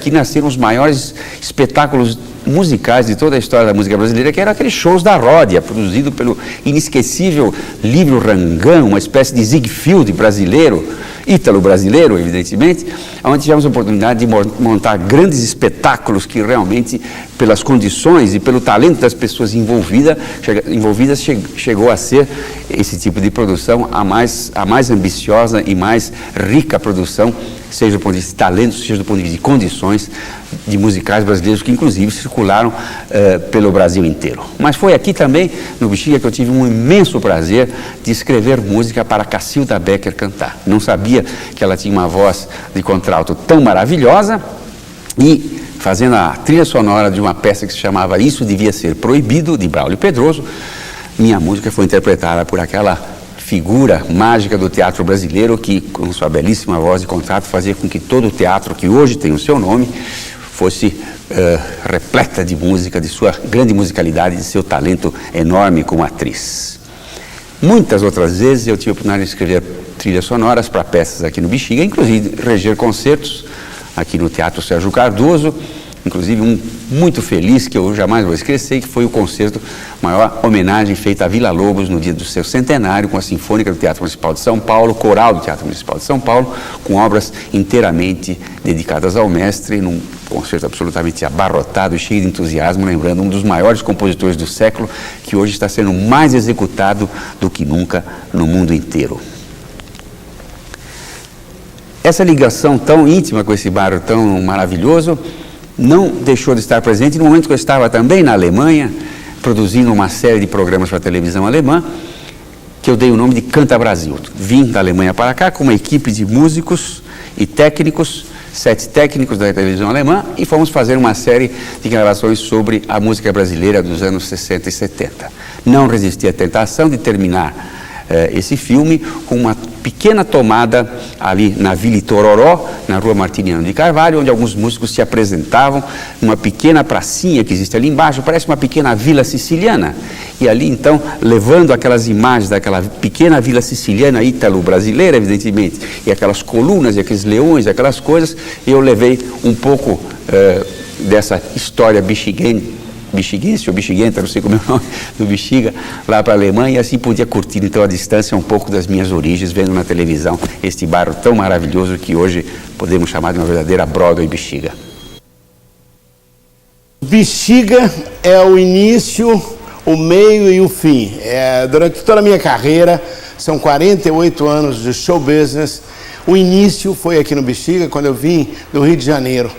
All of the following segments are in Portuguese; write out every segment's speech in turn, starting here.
aqui nasceram os maiores espetáculos musicais de toda a história da música brasileira, que eram aqueles shows da Ródia, produzido pelo inesquecível Lívio Rangão, uma espécie de Ziegfeld brasileiro, ítalo-brasileiro, evidentemente, onde tivemos a oportunidade de montar grandes espetáculos que realmente, pelas condições e pelo talento das pessoas envolvidas, chegou a ser esse tipo de produção a mais ambiciosa e mais rica produção, seja do ponto de vista de talento, seja do ponto de vista de condições de musicais brasileiros, que inclusive circularam pelo Brasil inteiro. Mas foi aqui também, no Bexiga, que eu tive um imenso prazer de escrever música para Cacilda Becker cantar. Não sabia que ela tinha uma voz de contralto tão maravilhosa, e fazendo a trilha sonora de uma peça que se chamava Isso Devia Ser Proibido, de Braulio Pedroso, minha música foi interpretada por aquela figura mágica do teatro brasileiro que, com sua belíssima voz de contrato, fazia com que todo o teatro que hoje tem o seu nome fosse repleta de música, de sua grande musicalidade, de seu talento enorme como atriz. Muitas outras vezes eu tive a oportunidade de escrever trilhas sonoras para peças aqui no Bexiga, inclusive reger concertos aqui no Teatro Sérgio Cardoso, inclusive um muito feliz que eu jamais vou esquecer, que foi o concerto, maior homenagem feita a Vila Lobos no dia do seu centenário, com a Sinfônica do Teatro Municipal de São Paulo, Coral do Teatro Municipal de São Paulo, com obras inteiramente dedicadas ao mestre, num concerto absolutamente abarrotado e cheio de entusiasmo, lembrando um dos maiores compositores do século, que hoje está sendo mais executado do que nunca no mundo inteiro. Essa ligação tão íntima com esse bairro tão maravilhoso não deixou de estar presente no momento que eu estava também na Alemanha, produzindo uma série de programas para a televisão alemã, que eu dei o nome de Canta Brasil. Vim da Alemanha para cá com uma equipe de músicos e técnicos, 7 técnicos da televisão alemã, e fomos fazer uma série de gravações sobre a música brasileira dos anos 60 e 70. Não resisti à tentação de terminar esse filme com uma pequena tomada ali na Vila Itororó, na Rua Martiniano de Carvalho, onde alguns músicos se apresentavam numa pequena pracinha que existe ali embaixo, parece uma pequena vila siciliana. E ali, então, levando aquelas imagens daquela pequena vila siciliana, ítalo-brasileira, evidentemente, e aquelas colunas, e aqueles leões, aquelas coisas, eu levei um pouco dessa história bexiguense ou bexiguenta, não sei como é o nome do Bexiga, lá para a Alemanha, e assim podia curtir então à distância um pouco das minhas origens, vendo na televisão este bairro tão maravilhoso que hoje podemos chamar de uma verdadeira Broadway Bexiga. Bexiga é o início, o meio e o fim. Durante toda a minha carreira, são 48 anos de show business, o início foi aqui no Bexiga, quando eu vim do Rio de Janeiro,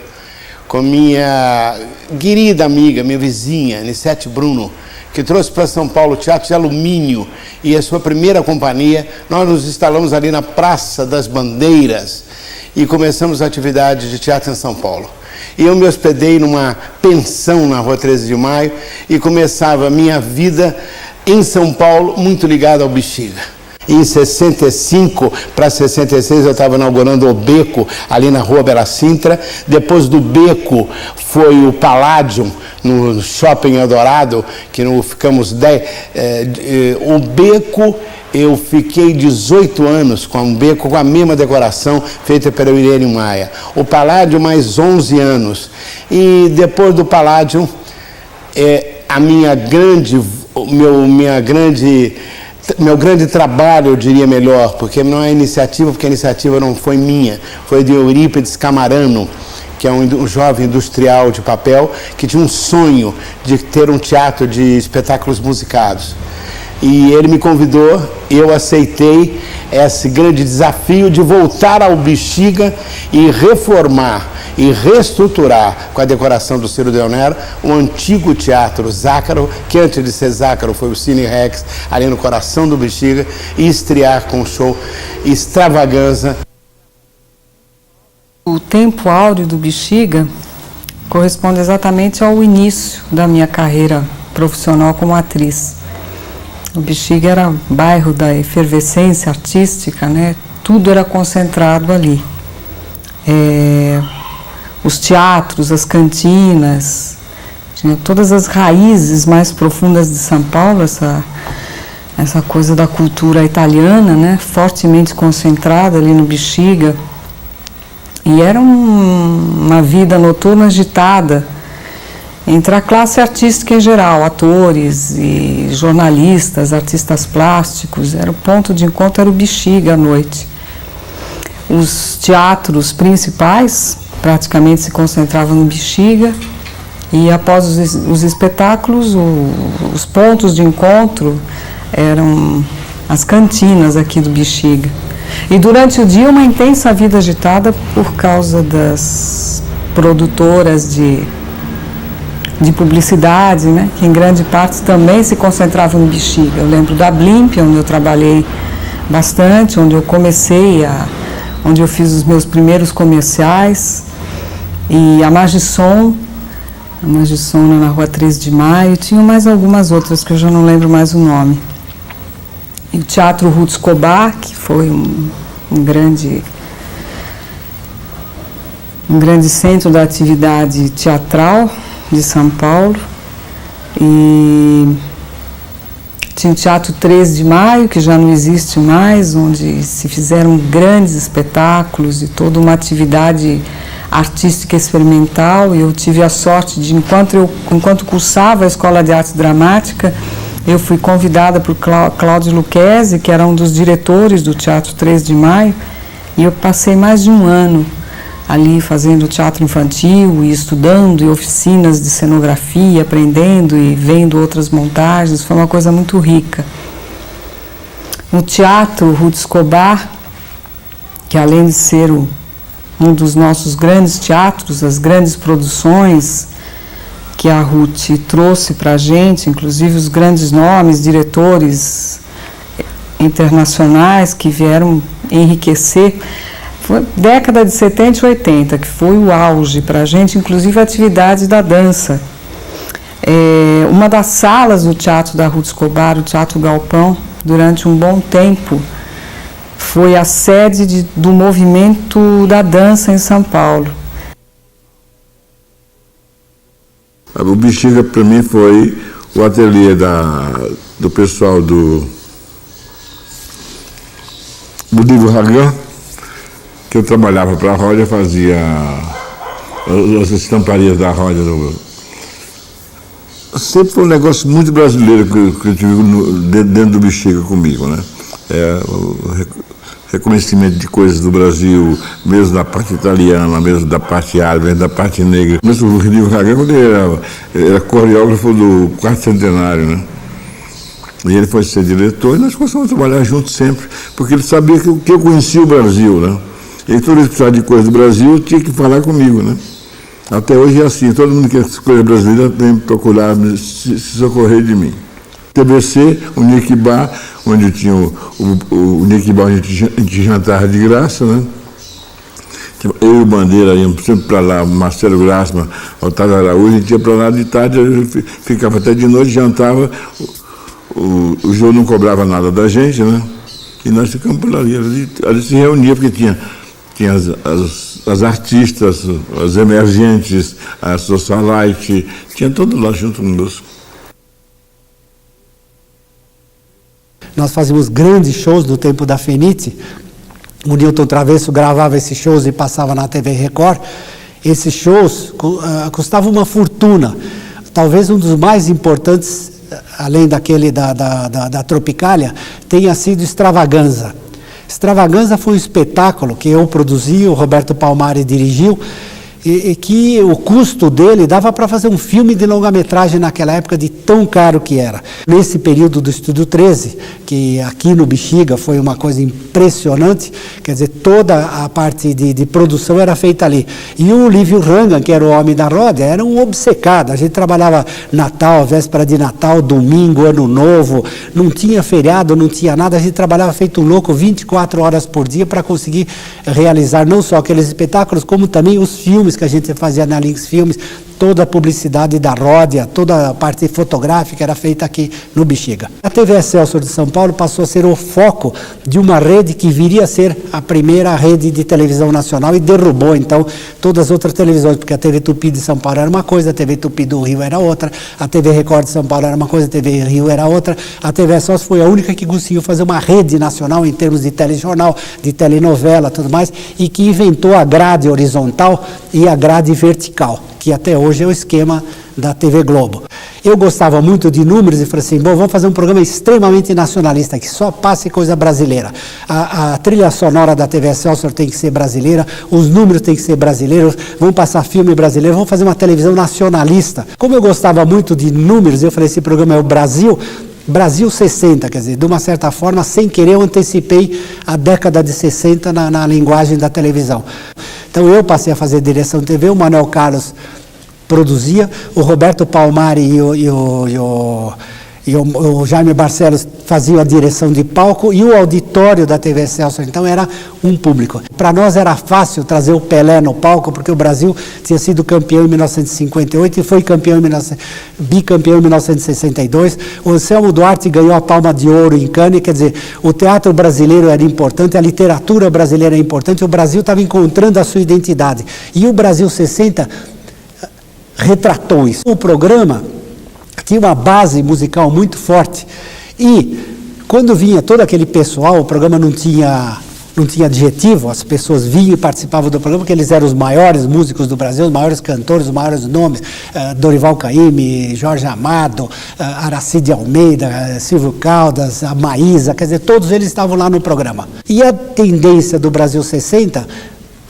com minha querida amiga, minha vizinha, Nissete Bruno, que trouxe para São Paulo o Teatro de Alumínio e a sua primeira companhia. Nós nos instalamos ali na Praça das Bandeiras e começamos a atividade de teatro em São Paulo. E eu me hospedei numa pensão na Rua 13 de Maio e começava a minha vida em São Paulo muito ligada ao Bexiga. Em 65 para 66 eu estava inaugurando o Beco ali na Rua Bela Sintra. Depois do Beco foi o Palladium no Shopping Eldorado, que ficamos 10. O Beco eu fiquei 18 anos com o Beco, com a mesma decoração feita pela Irene Maia. O Palladium mais 11 anos. E depois do Palladium, meu grande trabalho, eu diria melhor, porque não é iniciativa, porque a iniciativa não foi minha, foi de Eurípides Camarano, que é um jovem industrial de papel, que tinha um sonho de ter um teatro de espetáculos musicados. E ele me convidou, eu aceitei esse grande desafio de voltar ao Bexiga e reformar e reestruturar, com a decoração do Ciro Del Nero, o antigo Teatro Zácaro, que antes de ser Zácaro foi o Cine Rex, ali no coração do Bexiga, e estrear com um show Extravaganza. O tempo áureo do Bexiga corresponde exatamente ao início da minha carreira profissional como atriz. O Bexiga era bairro da efervescência artística, né? Tudo era concentrado ali. Os teatros, as cantinas, tinha todas as raízes mais profundas de São Paulo, essa coisa da cultura italiana, né? Fortemente concentrada ali no Bexiga. E era uma vida noturna agitada entre a classe artística em geral, atores e jornalistas, artistas plásticos. Era o ponto de encontro, era o Bexiga à noite. Os teatros principais praticamente se concentravam no Bexiga, e após os espetáculos, os pontos de encontro eram as cantinas aqui do Bexiga. E durante o dia uma intensa vida agitada por causa das produtoras de publicidade, né, que em grande parte também se concentravam no Bexiga. Eu lembro da Blimp, onde eu trabalhei bastante, onde eu fiz os meus primeiros comerciais, e a Magisson na Rua 13 de Maio, tinha mais algumas outras que eu já não lembro mais o nome. E o Teatro Ruth Escobar, que foi um grande centro da atividade teatral de São Paulo. E tinha o Teatro 13 de Maio, que já não existe mais, onde se fizeram grandes espetáculos e toda uma atividade artística experimental. E eu tive a sorte de, enquanto cursava a Escola de Arte Dramática, eu fui convidada por Cláudio Lucchesi, que era um dos diretores do Teatro 13 de Maio, e eu passei mais de um ano ali fazendo teatro infantil e estudando, e oficinas de cenografia, aprendendo e vendo outras montagens. Foi uma coisa muito rica. O Teatro Ruth Escobar, que além de ser um dos nossos grandes teatros, as grandes produções que a Ruth trouxe para a gente, inclusive os grandes nomes, diretores internacionais que vieram enriquecer, foi década de 70 e 80, que foi o auge para a gente, inclusive a atividade da dança. Uma das salas do Teatro da Ruth Escobar, o Teatro Galpão, durante um bom tempo, foi a sede do movimento da dança em São Paulo. O Bexiga, para mim, foi o ateliê do pessoal do livro Ragan, que eu trabalhava para a Rodia, fazia as estamparias da Rodia. Sempre foi um negócio muito brasileiro que eu tive dentro do Bexiga comigo, né? Reconhecimento de coisas do Brasil, mesmo da parte italiana, mesmo da parte árabe, mesmo da parte negra. Mas o livro Ragan, quando ele era coreógrafo do quarto centenário, né? E ele foi ser diretor, e nós começamos a trabalhar juntos sempre, porque ele sabia que eu conhecia o Brasil, né? E toda vez que precisava de coisa do Brasil, tinha que falar comigo, né? Até hoje é assim, todo mundo que quer coisa brasileira tem que procurar se socorrer de mim. TBC, o Nick Bar, onde tinha o Nick Bar, onde a gente jantava de graça, né? Eu e o Bandeira íamos sempre para lá, o Marcelo Grassman, o Otávio Araújo, a gente ia para lá de tarde, ficava até de noite, jantava, o João não cobrava nada da gente, né? E nós ficamos por ali, ali se reunia, porque tinha as artistas, as emergentes, a socialite, tinha todo lá junto conosco. Nós fazíamos grandes shows no tempo da Fenite. O Newton Travesso gravava esses shows e passava na TV Record. Esses shows custavam uma fortuna. Talvez um dos mais importantes, além daquele da Tropicália, tenha sido Extravaganza. Extravaganza foi um espetáculo que eu produzi, o Roberto Palmari dirigiu, e que o custo dele dava para fazer um filme de longa-metragem naquela época, de tão caro que era. Nesse período do Estúdio 13, que aqui no Bexiga foi uma coisa impressionante, quer dizer, toda a parte de produção era feita ali. E o Lívio Rangan, que era o homem da Rodia, era um obcecado. A gente trabalhava Natal, véspera de Natal, domingo, Ano Novo, não tinha feriado, não tinha nada, a gente trabalhava feito um louco 24 horas por dia para conseguir realizar não só aqueles espetáculos, como também os filmes que a gente fazia na Lynx Filmes. toda a publicidade da Ródia, toda a parte fotográfica era feita aqui no Bexiga. A TV Excelsior de São Paulo passou a ser o foco de uma rede que viria a ser a primeira rede de televisão nacional e derrubou, então, todas as outras televisões, porque a TV Tupi de São Paulo era uma coisa, a TV Tupi do Rio era outra, a TV Record de São Paulo era uma coisa, a TV Rio era outra, a TV Excelsior foi a única que conseguiu fazer uma rede nacional em termos de telejornal, de telenovela, tudo mais, e que inventou a grade horizontal e a grade vertical, que até hoje é o esquema da TV Globo. Eu gostava muito de números e falei assim, bom, vamos fazer um programa extremamente nacionalista, que só passe coisa brasileira. A trilha sonora da TV Excelsior tem que ser brasileira, os números têm que ser brasileiros, vamos passar filme brasileiro, vamos fazer uma televisão nacionalista. Como eu gostava muito de números, eu falei, esse programa é o Brasil 60, quer dizer, de uma certa forma, sem querer, eu antecipei a década de 60 na linguagem da televisão. Então eu passei a fazer direção de TV, o Manuel Carlos produzia, o Roberto Palmari e o Jaime Barcelos faziam a direção de palco e o auditório da TV Excelsior, então era um público. Para nós era fácil trazer o Pelé no palco, porque o Brasil tinha sido campeão em 1958 e foi bicampeão em 1962. O Anselmo Duarte ganhou a Palma de Ouro em Cannes, quer dizer, o teatro brasileiro era importante, a literatura brasileira era importante, o Brasil estava encontrando a sua identidade. E o Brasil 60 retratou isso. O programa tinha uma base musical muito forte e quando vinha todo aquele pessoal, o programa não tinha adjetivo, as pessoas vinham e participavam do programa, porque eles eram os maiores músicos do Brasil, os maiores cantores, os maiores nomes, Dorival Caymmi, Jorge Amado, Aracide Almeida, Silvio Caldas, a Maísa, quer dizer, todos eles estavam lá no programa. E a tendência do Brasil 60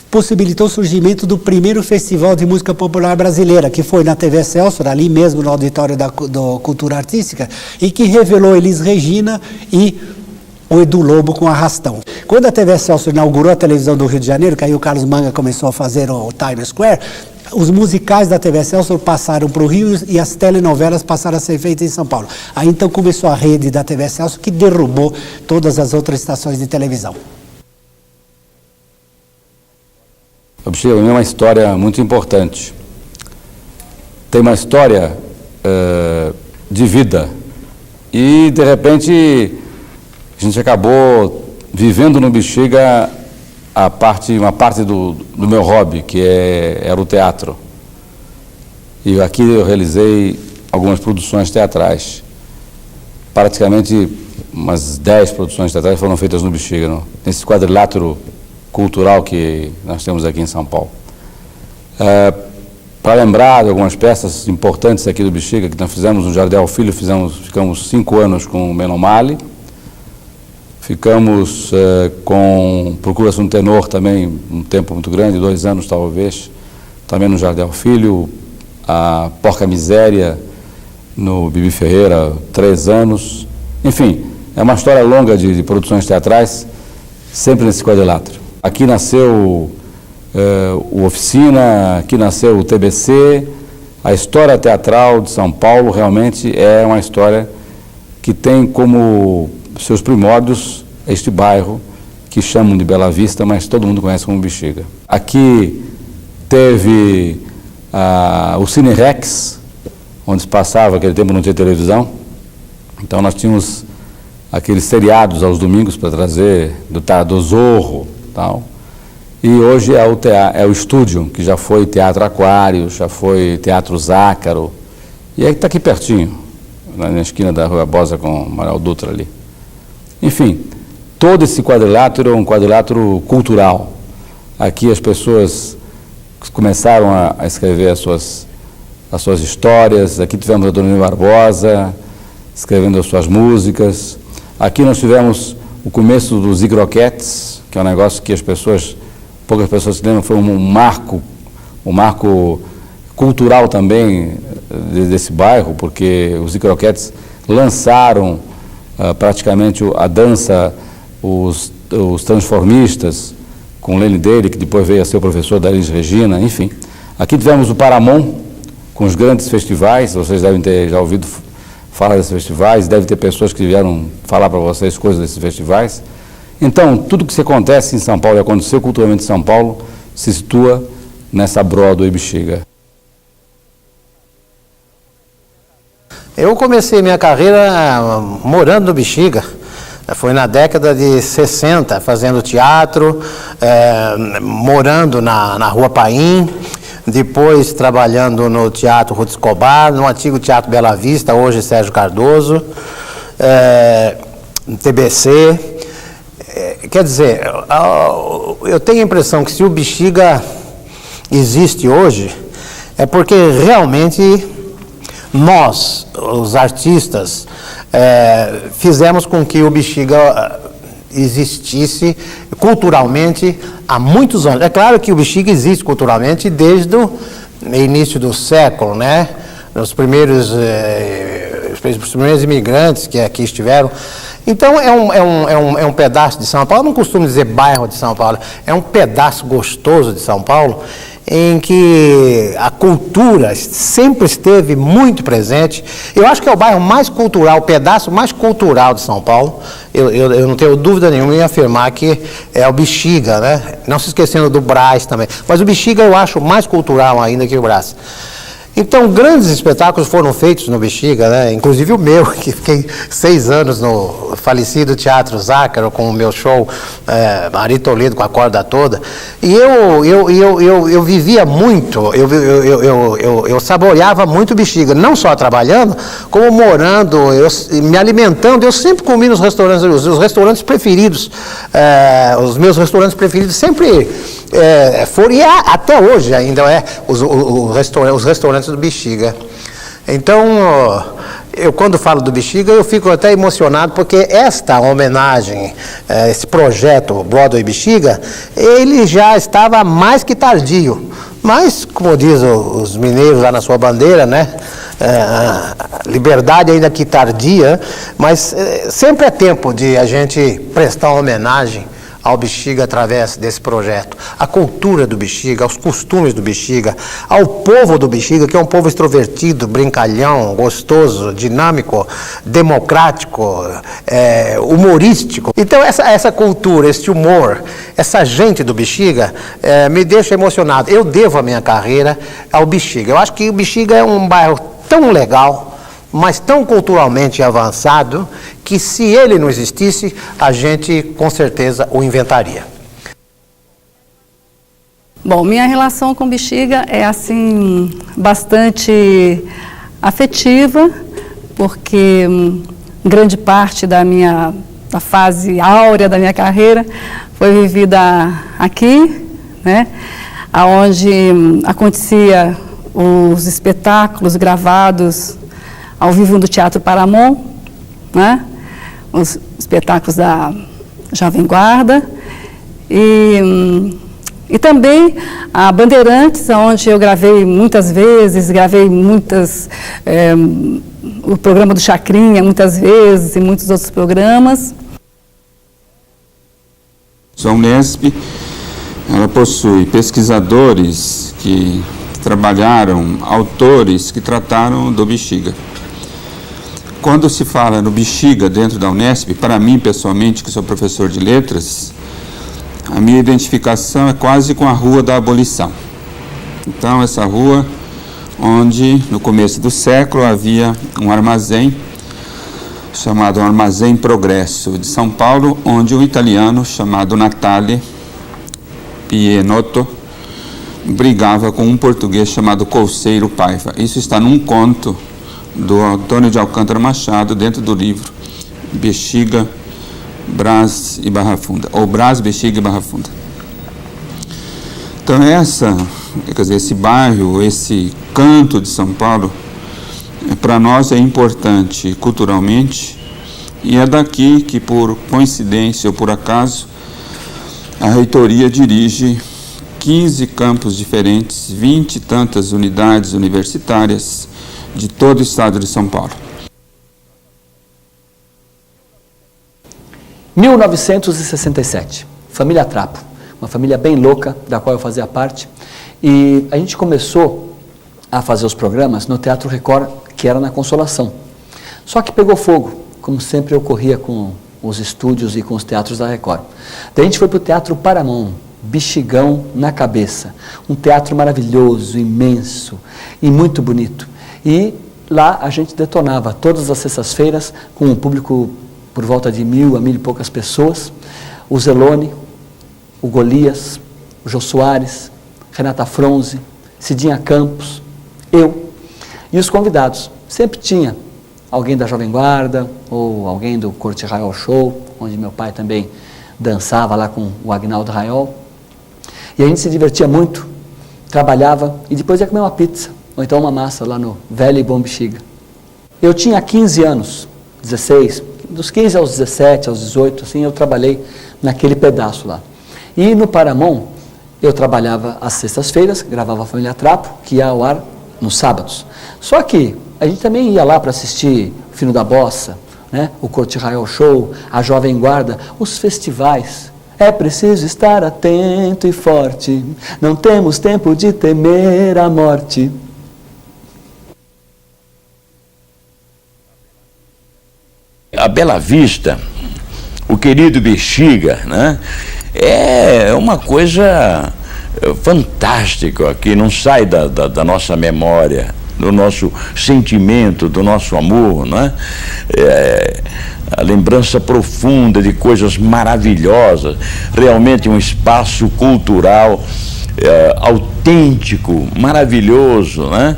possibilitou o surgimento do primeiro Festival de Música Popular Brasileira, que foi na TV Excelsior, ali mesmo no auditório do Cultura Artística, e que revelou Elis Regina e o Edu Lobo com Arrastão. Quando a TV Excelsior inaugurou a televisão do Rio de Janeiro, que aí o Carlos Manga começou a fazer o Times Square, os musicais da TV Excelsior passaram para o Rio e as telenovelas passaram a ser feitas em São Paulo. Aí então começou a rede da TV Excelsior, que derrubou todas as outras estações de televisão. O Bexiga é uma história muito importante. Tem uma história de vida e, de repente, a gente acabou vivendo no Bexiga uma parte do meu hobby, que era o teatro. E aqui eu realizei algumas produções teatrais. Praticamente umas 10 produções teatrais foram feitas no Bexiga, nesse quadrilátero cultural que nós temos aqui em São Paulo. Para lembrar de algumas peças importantes aqui do Bexiga, que nós fizemos no Jardel Filho, ficamos 5 anos com o Menomale, ficamos com Procura-se um Tenor também, um tempo muito grande, 2 anos talvez, também no Jardel Filho, a Porca Miséria, no Bibi Ferreira, 3 anos, enfim, é uma história longa de produções teatrais, sempre nesse quadrilátero. Aqui nasceu o Oficina, aqui nasceu o TBC. A história teatral de São Paulo realmente é uma história que tem como seus primórdios este bairro que chamam de Bela Vista, mas todo mundo conhece como Bexiga. Aqui teve o Cine Rex, onde se passava, aquele tempo não tinha televisão, então nós tínhamos aqueles seriados aos domingos para trazer do Zorro, tal. E hoje é o estúdio, que já foi Teatro Aquário, já foi Teatro Zácaro, e aí está aqui pertinho, na esquina da Rua Bosa com o Manuel Dutra ali. Enfim, todo esse quadrilátero é um quadrilátero cultural. Aqui as pessoas começaram a escrever as suas histórias, aqui tivemos a Dona Barbosa escrevendo as suas músicas, aqui nós tivemos o começo dos Igroquetes, que é um negócio que poucas pessoas se lembram, foi um marco cultural também desse bairro, porque os Igroquetes lançaram praticamente a dança, os transformistas, com o Lene Dele, que depois veio a ser o professor da Elis Regina, enfim. Aqui tivemos o Paramount, com os grandes festivais, vocês devem ter já ouvido falar desses festivais, deve ter pessoas que vieram falar para vocês coisas desses festivais. Então, tudo que acontece em São Paulo e aconteceu culturalmente em São Paulo se situa nessa Broadway Bexiga. Eu comecei minha carreira morando no Bexiga. Foi na década de 60, fazendo teatro, morando na Rua Paim, depois trabalhando no Teatro Ruth Escobar, no antigo Teatro Bela Vista, hoje Sérgio Cardoso, no TBC. Quer dizer, eu tenho a impressão que se o Bexiga existe hoje, é porque realmente nós, os artistas, fizemos com que o Bexiga existisse culturalmente há muitos anos. É claro que o Bexiga existe culturalmente desde o início do século, né? Os primeiros imigrantes que aqui estiveram. Então é um pedaço de São Paulo, eu não costumo dizer bairro de São Paulo, é um pedaço gostoso de São Paulo, em que a cultura sempre esteve muito presente. Eu acho que é o bairro mais cultural, o pedaço mais cultural de São Paulo. Eu não tenho dúvida nenhuma em afirmar que é o Bexiga, né? Não se esquecendo do Brás também. Mas o Bexiga eu acho mais cultural ainda que o Brás. Então, grandes espetáculos foram feitos no Bexiga, né? Inclusive o meu, que fiquei 6 anos no falecido Teatro Zácaro, com o meu show Ari Toledo com a corda toda. E eu vivia muito, eu saboreava muito o Bexiga, não só trabalhando, como morando, me alimentando. Eu sempre comi nos restaurantes, os restaurantes preferidos, os meus restaurantes preferidos sempre foram, e até hoje ainda os restaurantes do Bexiga. Então, eu quando falo do Bexiga, eu fico até emocionado, porque esta homenagem, esse projeto Broadway Bexiga, ele já estava mais que tardio. Mas, como diz os mineiros lá na sua bandeira, né? Liberdade ainda que tardia, mas sempre é tempo de a gente prestar homenagem ao Bexiga através desse projeto, a cultura do Bexiga, aos costumes do Bexiga, ao povo do Bexiga, que é um povo extrovertido, brincalhão, gostoso, dinâmico, democrático, humorístico. Então essa cultura, esse humor, essa gente do Bexiga me deixa emocionado. Eu devo a minha carreira ao Bexiga. Eu acho que o Bexiga é um bairro tão legal, mas tão culturalmente avançado, que se ele não existisse, a gente com certeza o inventaria. Bom, minha relação com Bexiga é assim bastante afetiva, porque grande parte da fase áurea da minha carreira foi vivida aqui, né, onde acontecia os espetáculos gravados ao vivo do Teatro Paramount, né? Os espetáculos da Jovem Guarda e também a Bandeirantes, onde eu gravei muitas vezes, o programa do Chacrinha muitas vezes e muitos outros programas. A Unesp, ela possui pesquisadores que trabalharam, autores que trataram do Bexiga. Quando se fala no Bexiga dentro da Unesp, para mim pessoalmente, que sou professor de letras, a minha identificação é quase com a Rua da Abolição. Então, essa rua onde no começo do século havia um armazém chamado Armazém Progresso de São Paulo, onde um italiano chamado Natale Pienotto brigava com um português chamado Couceiro Paiva. Isso está num conto do Antônio de Alcântara Machado, dentro do livro Bexiga, Brás e Barra Funda, ou Brás, Bexiga e Barra Funda. Então esse bairro, esse canto de São Paulo, para nós é importante culturalmente, e é daqui que, por coincidência ou por acaso, a reitoria dirige 15 campos diferentes, 20 e tantas unidades universitárias de todo o estado de São Paulo. 1967, família Trapo, uma família bem louca, da qual eu fazia parte, e a gente começou a fazer os programas no Teatro Record, que era na Consolação. Só que pegou fogo, como sempre ocorria com os estúdios e com os teatros da Record. Daí a gente foi para o Teatro Paramount, Bexigão na cabeça, um teatro maravilhoso, imenso e muito bonito. E lá a gente detonava todas as sextas-feiras com um público por volta de 1.000 a 1.000 e poucas pessoas. O Zelone, o Golias, o Jô Soares, Renata Fronze, Cidinha Campos, eu e os convidados. Sempre tinha alguém da Jovem Guarda ou alguém do Corte Raiol Show, onde meu pai também dançava lá com o Agnaldo Raiol. E a gente se divertia muito, trabalhava e depois ia comer uma pizza ou então uma massa lá no Velho e Bom Bexiga. Eu tinha 15 anos, 16, dos 15 aos 17, aos 18, assim, eu trabalhei naquele pedaço lá. E no Paramount, eu trabalhava às sextas-feiras, gravava a Família Trapo, que ia ao ar nos sábados. Só que a gente também ia lá para assistir o Fino da Bossa, né? O Corte Raiol Show, a Jovem Guarda, os festivais. É preciso estar atento e forte, não temos tempo de temer a morte. A Bela Vista, o querido Bexiga, né? É uma coisa fantástica que não sai da nossa memória, do nosso sentimento, do nosso amor, né? A lembrança profunda de coisas maravilhosas, realmente um espaço cultural autêntico, maravilhoso, né?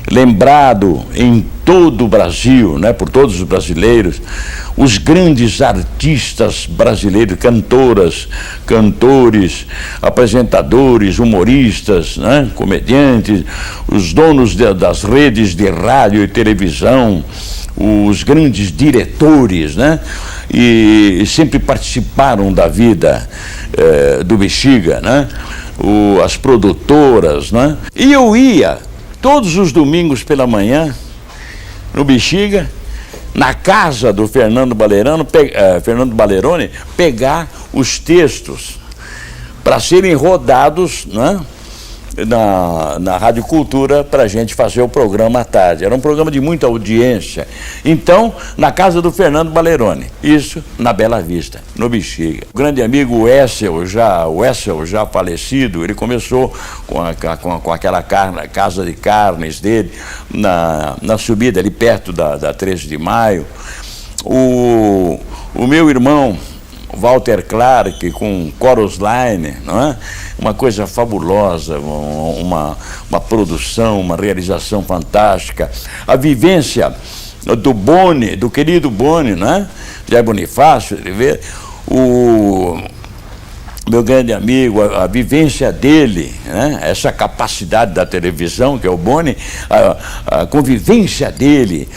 Lembrado em todo o Brasil, né, por todos os brasileiros, os grandes artistas brasileiros, cantoras, cantores, apresentadores, humoristas, né, comediantes, os donos das redes de rádio e televisão, os grandes diretores, né, e sempre participaram da vida do Bexiga, né, as produtoras, né, e eu ia todos os domingos pela manhã no Bexiga, na casa do Fernando Baleroni, pegar os textos para serem rodados, né, na Rádio Cultura para a gente fazer o programa à tarde. Era um programa de muita audiência. Então, na casa do Fernando Baleroni, isso na Bela Vista, no Bexiga. O grande amigo Wessel, já falecido, ele começou com aquela casa de carnes dele, na subida ali perto da 13 de Maio. O meu irmão Walter Clark com Chorus Line, não é? Uma coisa fabulosa, uma produção, uma realização fantástica. A vivência do Boni, do querido Boni, né? Jair Bonifácio, o meu grande amigo, a vivência dele, né? Essa capacidade da televisão, que é o Boni, a convivência dele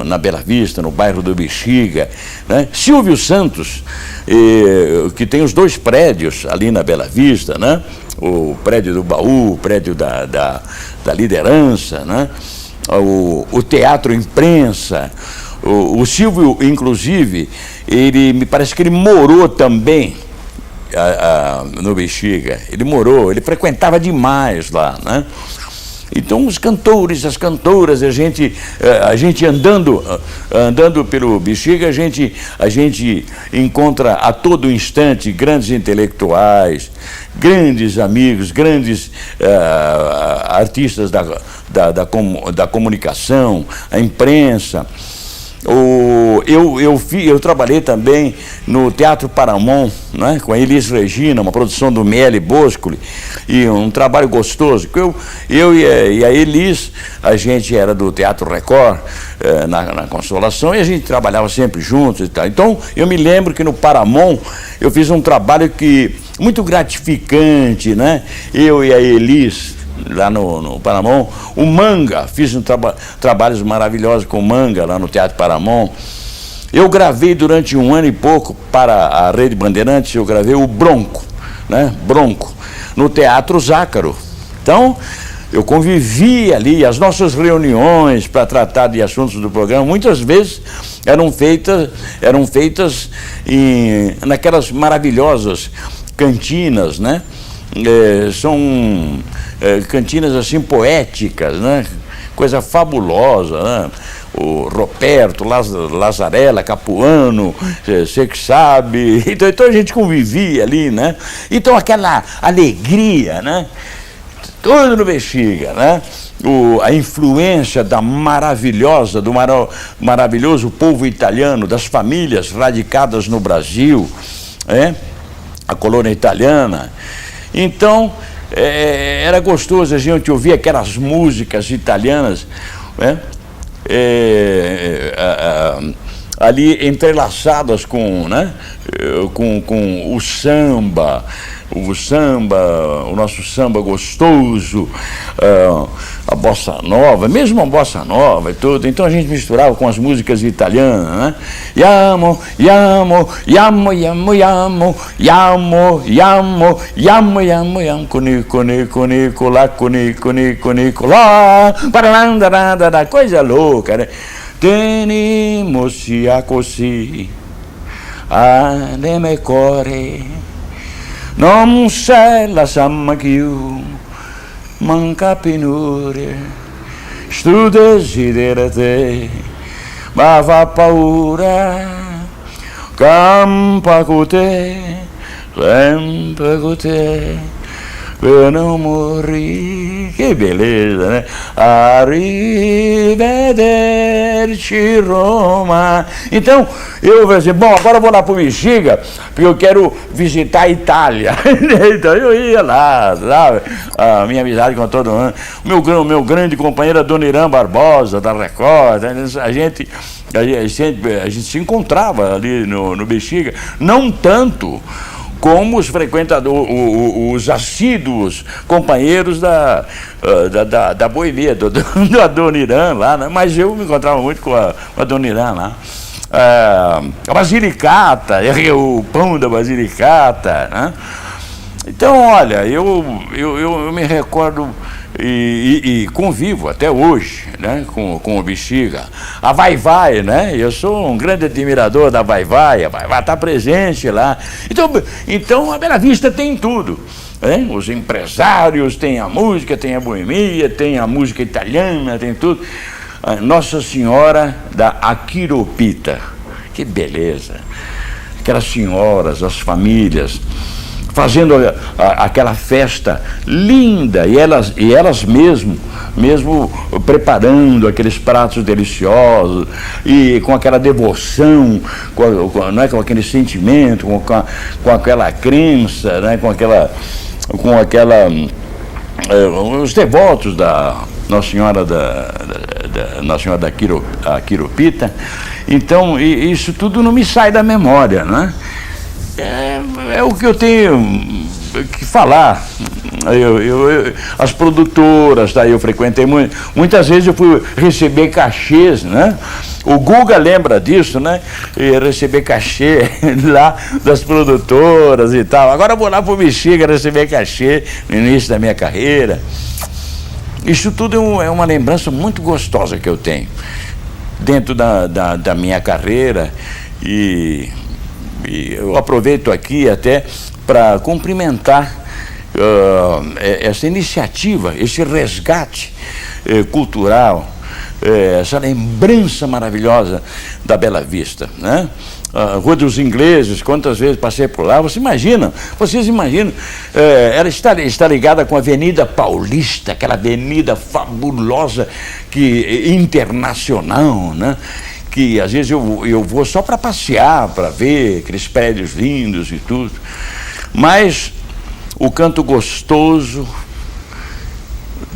na Bela Vista, no bairro do Bexiga, né? Silvio Santos, que tem os dois prédios ali na Bela Vista, né? O prédio do Baú, o prédio da Liderança, né? O Teatro Imprensa. O Silvio, inclusive, me parece que ele morou também no Bexiga. Ele frequentava demais lá, né? Então, os cantores, as cantoras, a gente andando pelo Bexiga, a gente encontra a todo instante grandes intelectuais, grandes amigos, grandes artistas da comunicação, a imprensa. Eu trabalhei também no Teatro Paramount, né, com a Elis Regina, uma produção do Miele Boscoli, e um trabalho gostoso. Eu e a Elis, a gente era do Teatro Record, na Consolação, e a gente trabalhava sempre juntos e tal. Então, eu me lembro que no Paramount eu fiz um trabalho muito gratificante, né? Eu e a Elis, lá no Paramount, o Manga, fiz trabalhos maravilhosos com o Manga lá no Teatro Paramount. Eu gravei durante 1 ano e pouco para a Rede Bandeirantes, eu gravei o Bronco, né? Bronco, no Teatro Zácaro. Então, eu convivi ali, as nossas reuniões para tratar de assuntos do programa, muitas vezes eram feitas naquelas maravilhosas cantinas, né? São cantinas assim poéticas, né? Coisa fabulosa, né? O Roberto, Lazarella, Capuano, você que sabe. Então a gente convivia ali, né? Então aquela alegria, né? Tudo no Bexiga, né? a influência do maravilhoso povo italiano, das famílias radicadas no Brasil, a colônia italiana. Então, era gostoso a gente ouvir aquelas músicas italianas, ali entrelaçadas com o samba, o nosso samba gostoso, a bossa nova, mesmo a bossa nova e tudo. Então a gente misturava com as músicas italianas, né? Yamo, yamo, yamo, yamo, yamo, yamo, yamo, yamo, yamo, yamo, cunico, nico, nico, lá, cunico, nico, nico, lá, paralandarada, coisa louca, né? Tenimosi a così, a me core, non c'è la samma più, manca penure, stu desidera te, ma fa paura, campa con te, sempre con te, per non morire, che beleza, né? Arrivederci Roma. Então, eu falei assim, bom, agora eu vou lá para o Bexiga, porque eu quero visitar a Itália. Então eu ia lá, sabe? A minha amizade com todo mundo. O meu grande companheiro, a Dona Irã Barbosa, da Record, a gente se encontrava ali no Bexiga, não tanto como os frequentadores, os assíduos companheiros da boemia, da Dona Irã lá, né? Mas eu me encontrava muito com a Dona Irã lá. A Basilicata, o pão da Basilicata, né? Então, olha, eu me recordo e convivo até hoje, né, com o Bexiga. A Vai-Vai, né? Eu sou um grande admirador da Vai-Vai, a Vai-Vai está presente lá. Então a Bela Vista tem tudo. Né? Os empresários, tem a música, tem a boemia, tem a música italiana, tem tudo. A Nossa Senhora da Aquiropita, que beleza. Aquelas senhoras, as famílias, fazendo aquela festa linda, e elas mesmo preparando aqueles pratos deliciosos, e com aquela devoção, com aquele sentimento, com aquela crença, né? com aquela os devotos da Nossa Senhora Nossa Senhora da Aquiropita. Então, isso tudo não me sai da memória, né? É o que eu tenho que falar. As produtoras, eu frequentei muitas vezes, eu fui receber cachês, né? O Guga lembra disso, né? Receber cachê lá das produtoras e tal. Agora eu vou lá para o Bexiga receber cachê no início da minha carreira. Isso tudo é uma lembrança muito gostosa que eu tenho dentro da minha carreira, e eu aproveito aqui até para cumprimentar essa iniciativa, esse resgate cultural, essa lembrança maravilhosa da Bela Vista, né? Rua dos Ingleses, quantas vezes passei por lá, vocês imaginam, ela está ligada com a Avenida Paulista, aquela avenida fabulosa, internacional, né? Que às vezes eu vou só para passear, para ver aqueles prédios lindos e tudo, mas o canto gostoso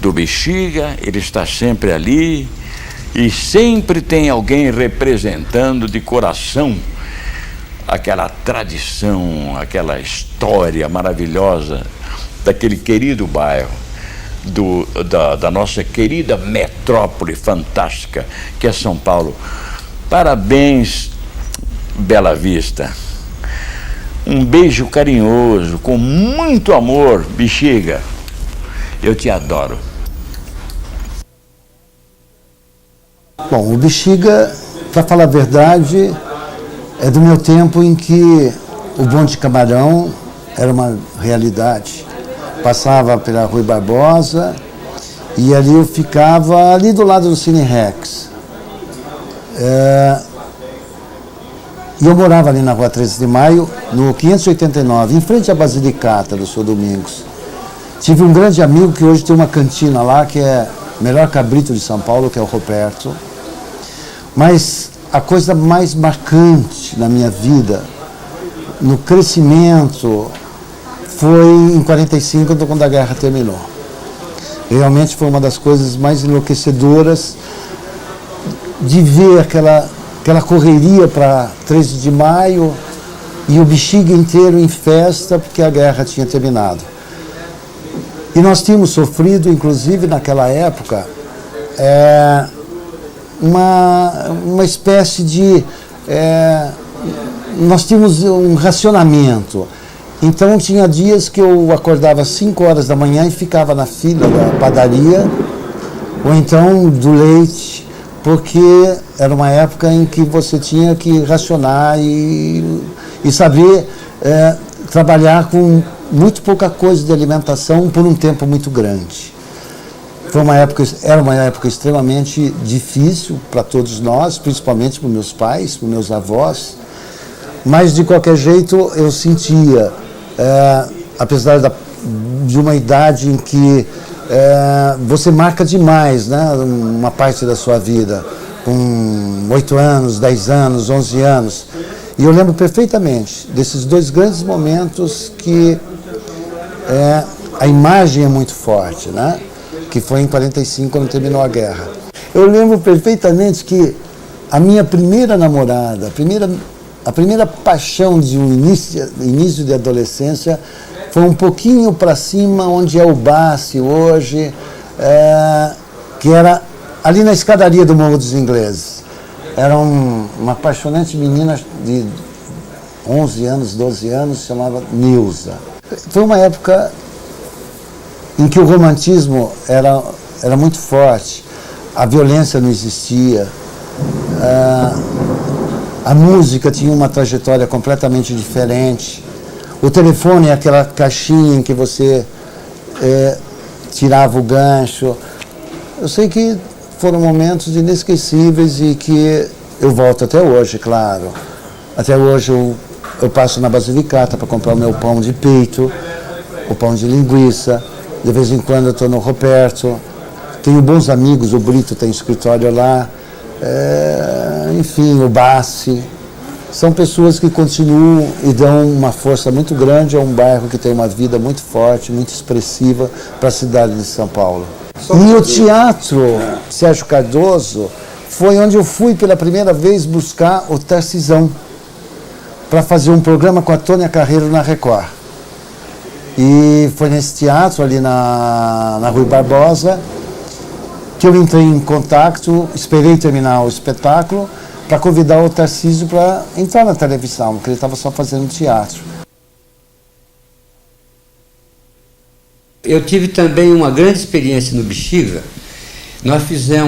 do Bexiga, ele está sempre ali, e sempre tem alguém representando de coração aquela tradição, aquela história maravilhosa daquele querido bairro, da nossa querida metrópole fantástica que é São Paulo. Parabéns, Bela Vista. Um beijo carinhoso, com muito amor, Bexiga. Eu te adoro. Bom, o Bexiga, para falar a verdade, é do meu tempo em que o bonde de camarão era uma realidade. Passava pela Rui Barbosa e ali eu ficava ali do lado do Cine Rex. E eu morava ali na Rua 13 de Maio, no 589, em frente à Basilicata do São Domingos. Tive um grande amigo que hoje tem uma cantina lá, que é melhor cabrito de São Paulo, que é o Roberto. Mas a coisa mais marcante na minha vida, no crescimento, foi em 45, quando a guerra terminou. Realmente foi uma das coisas mais enlouquecedoras de ver aquela correria para 13 de maio e o Bexiga inteiro em festa porque a guerra tinha terminado. E nós tínhamos sofrido, inclusive naquela época, uma espécie de... nós tínhamos um racionamento. Então tinha dias que eu acordava às 5 horas da manhã e ficava na fila da padaria, ou então do leite, porque era uma época em que você tinha que racionar e saber trabalhar com muito pouca coisa de alimentação por um tempo muito grande. Era uma época extremamente difícil para todos nós, principalmente para meus pais, para meus avós, mas de qualquer jeito eu sentia, apesar de uma idade em que você marca demais, né, uma parte da sua vida, com 8 anos, 10 anos, 11 anos. E eu lembro perfeitamente desses 2 grandes momentos que a imagem é muito forte, né? Que foi em 45, quando terminou a guerra. Eu lembro perfeitamente que a minha primeira namorada, a primeira paixão de um início de adolescência foi um pouquinho para cima, onde é o Bassi hoje, que era ali na escadaria do Morro dos Ingleses. Era uma apaixonante menina de 11 anos, 12 anos, se chamava Nilza. Foi uma época em que o romantismo era muito forte, a violência não existia, a música tinha uma trajetória completamente diferente, o telefone é aquela caixinha em que você tirava o gancho. Eu sei que foram momentos inesquecíveis e que eu volto até hoje, claro. Até hoje eu passo na Basilicata para comprar o meu pão de peito, o pão de linguiça. De vez em quando eu estou no Roberto, tenho bons amigos, o Brito tem escritório lá, enfim, o Bassi. São pessoas que continuam e dão uma força muito grande a um bairro que tem uma vida muito forte, muito expressiva para a cidade de São Paulo. E o Teatro Sérgio Cardoso foi onde eu fui pela primeira vez buscar o Tarcisão para fazer um programa com a Tônia Carreiro na Record. E foi nesse teatro, ali na Rui Barbosa, que eu entrei em contato, esperei terminar o espetáculo, para convidar o Tarcísio para entrar na televisão, porque ele estava só fazendo teatro. Eu tive também uma grande experiência no Bexiga.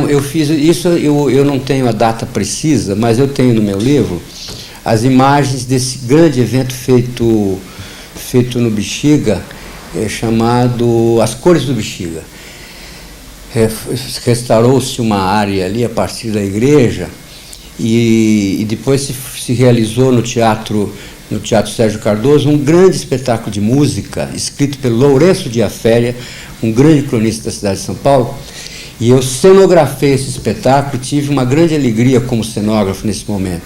Eu fiz isso, eu não tenho a data precisa, mas eu tenho no meu livro as imagens desse grande evento feito no Bexiga, chamado As Cores do Bexiga. Restaurou-se uma área ali a partir da igreja e depois se realizou no Teatro Sérgio Cardoso um grande espetáculo de música escrito pelo Lourenço de Aféria, um grande cronista da cidade de São Paulo, e eu cenografei esse espetáculo. Tive uma grande alegria como cenógrafo nesse momento,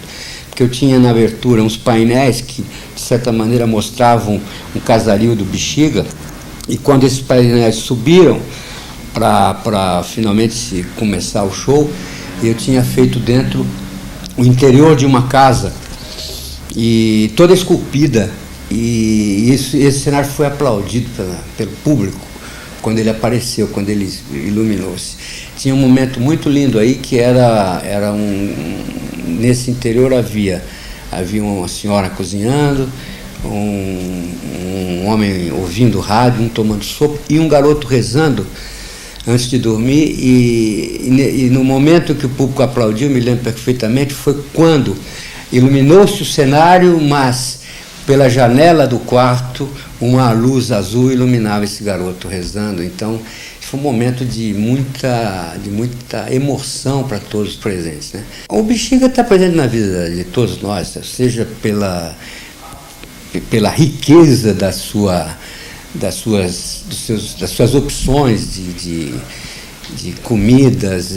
porque eu tinha na abertura uns painéis que, de certa maneira, mostravam um casario do Bexiga, e quando esses painéis subiram para finalmente começar o show, eu tinha feito dentro o interior de uma casa, e toda esculpida, e esse cenário foi aplaudido pelo público quando ele apareceu, quando ele iluminou-se. Tinha um momento muito lindo aí, que nesse interior havia uma senhora cozinhando, um homem ouvindo rádio, um tomando sopa e um garoto rezando antes de dormir, e no momento que o público aplaudiu, me lembro perfeitamente, foi quando iluminou-se o cenário, mas pela janela do quarto uma luz azul iluminava esse garoto rezando. Então foi um momento de muita emoção para todos os presentes, né? O Bexiga está presente na vida de todos nós, seja pela riqueza das suas opções de comidas,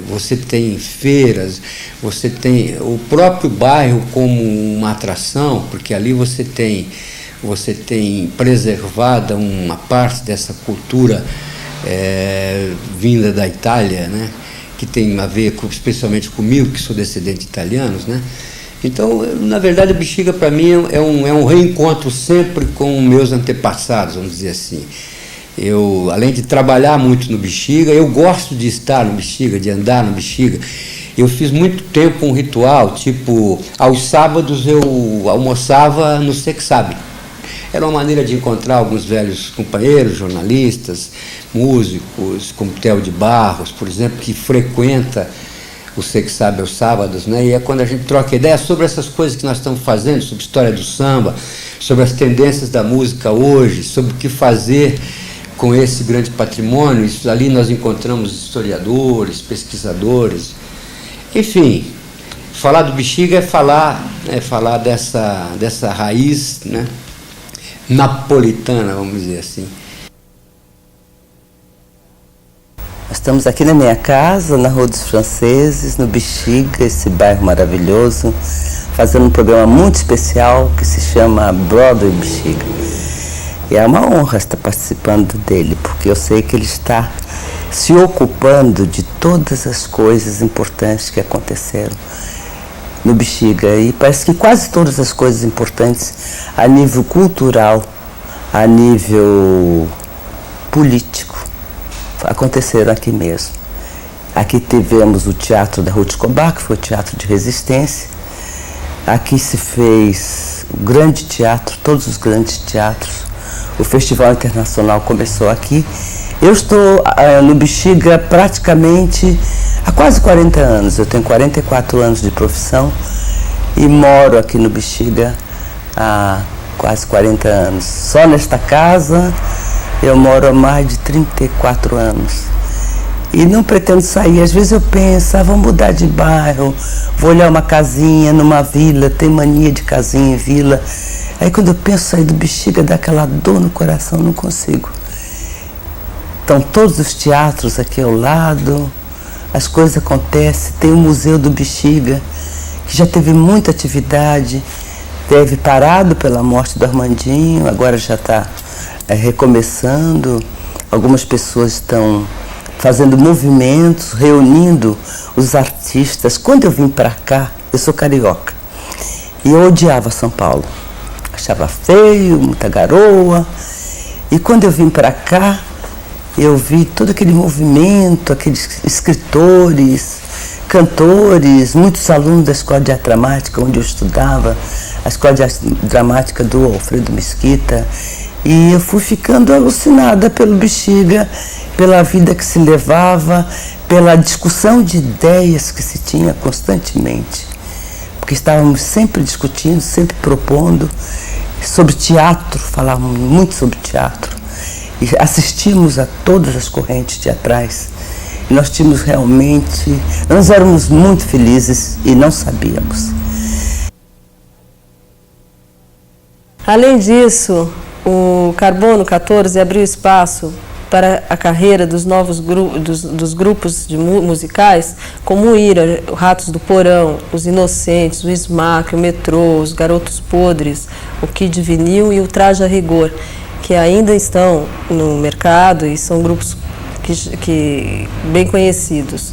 você tem feiras, você tem o próprio bairro como uma atração, porque ali você tem preservada uma parte dessa cultura vinda da Itália, né? Que tem a ver especialmente comigo, que sou descendente de italianos, né? Então, na verdade, o Bexiga para mim é um reencontro sempre com meus antepassados, vamos dizer assim. Eu, além de trabalhar muito no Bexiga, eu gosto de estar no Bexiga, de andar no Bexiga. Eu fiz muito tempo um ritual, tipo, aos sábados eu almoçava no Sexab. Era uma maneira de encontrar alguns velhos companheiros, jornalistas, músicos, como Theo de Barros, por exemplo, que frequenta o Sexab aos sábados, né? E é quando a gente troca ideias sobre essas coisas que nós estamos fazendo, sobre a história do samba, sobre as tendências da música hoje, sobre o que fazer com esse grande patrimônio. Isso ali nós encontramos historiadores, pesquisadores, enfim. Falar do Bexiga é falar dessa raiz, né, napolitana, vamos dizer assim. Nós estamos aqui na minha casa, na Rua dos Franceses, no Bexiga, esse bairro maravilhoso, fazendo um programa muito especial que se chama Broadway Bexiga. E é uma honra estar participando dele, porque eu sei que ele está se ocupando de todas as coisas importantes que aconteceram no Bexiga. E parece que quase todas as coisas importantes a nível cultural, a nível político, aconteceram aqui mesmo. Aqui tivemos o Teatro da Ruth Escobar, que foi o teatro de resistência. Aqui se fez o grande teatro, todos os grandes teatros. O Festival Internacional começou aqui. Eu estou no Bexiga praticamente há quase 40 anos. Eu tenho 44 anos de profissão e moro aqui no Bexiga há quase 40 anos. Só nesta casa eu moro há mais de 34 anos. E não pretendo sair. Às vezes eu penso, vou mudar de bairro, vou olhar uma casinha numa vila, tenho mania de casinha em vila. Aí quando eu penso sair do Bexiga, dá aquela dor no coração, não consigo. Estão todos os teatros aqui ao lado, as coisas acontecem. Tem o Museu do Bexiga, que já teve muita atividade, teve parado pela morte do Armandinho, agora já está recomeçando. Algumas pessoas estão fazendo movimentos, reunindo os artistas. Quando eu vim para cá, eu sou carioca, e eu odiava São Paulo. Achava feio, muita garoa. E quando eu vim para cá, eu vi todo aquele movimento, aqueles escritores, cantores, muitos alunos da Escola de Arte Dramática, onde eu estudava, a Escola de Arte Dramática do Alfredo Mesquita. E eu fui ficando alucinada pelo Bexiga, pela vida que se levava, pela discussão de ideias que se tinha constantemente. Porque estávamos sempre discutindo, sempre propondo sobre teatro, falávamos muito sobre teatro. E assistimos a todas as correntes teatrais. E nós tínhamos realmente, nós éramos muito felizes e não sabíamos. Além disso, o Carbono 14 abriu espaço para a carreira dos novos dos grupos musicais, como o Ira, o Ratos do Porão, os Inocentes, o Smack, o Metrô, os Garotos Podres, o Kid Vinil e o Traje a Rigor, que ainda estão no mercado e são grupos que bem conhecidos.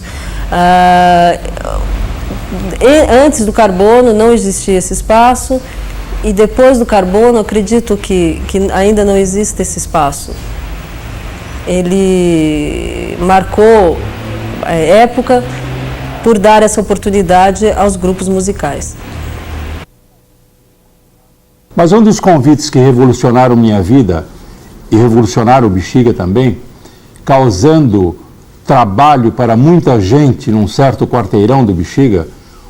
Antes do Carbono não existia esse espaço, e depois do Carbono acredito que ainda não existe esse espaço. Ele marcou a época por dar essa oportunidade aos grupos musicais. Mas um dos convites que revolucionaram minha vida, e revolucionaram o Bexiga também, causando trabalho para muita gente num certo quarteirão do Bexiga,